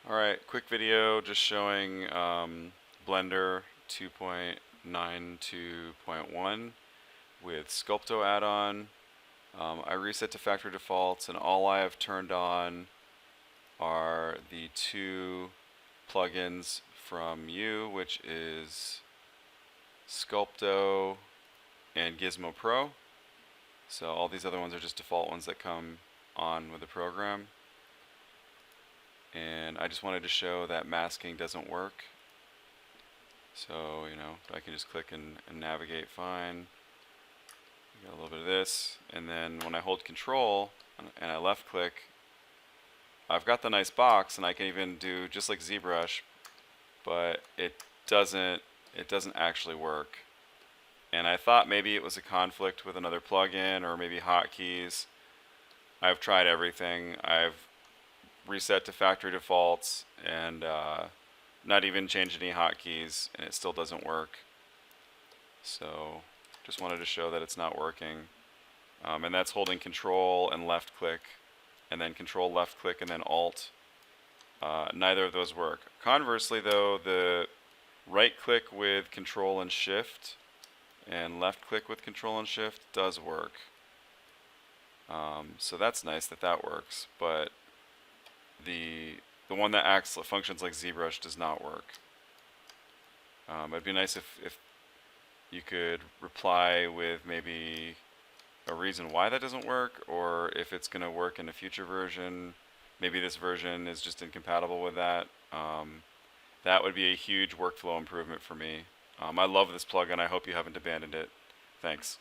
Alright, quick video just showing Blender 2.92.1 with Sculpto add-on. I reset to factory defaults, and all I have turned on are the two plugins from you, which is Sculpto and Gizmo Pro. So all these other ones are just default ones that come on with the program. And I just wanted to show that masking doesn't work. So, I can just click and navigate fine. Got a little bit of this, and then when I hold control and I left click, I've got the nice box, and I can even do just like ZBrush, but it doesn't actually work. And I thought maybe it was a conflict with another plugin or maybe hotkeys. I've tried everything. I've reset to factory defaults and not even changed any hotkeys, and it still doesn't work. So just wanted to show that it's not working. And that's holding control and left click, and then control left click and then alt. Neither of those work. Conversely though, the right click with control and shift and left click with control and shift does work. So that's nice that works, but the one that functions like ZBrush does not work. It'd be nice if you could reply with maybe a reason why that doesn't work, or if it's going to work in a future version. Maybe this version is just incompatible with that. That would be a huge workflow improvement for me. I love this plugin. I hope you haven't abandoned it. Thanks.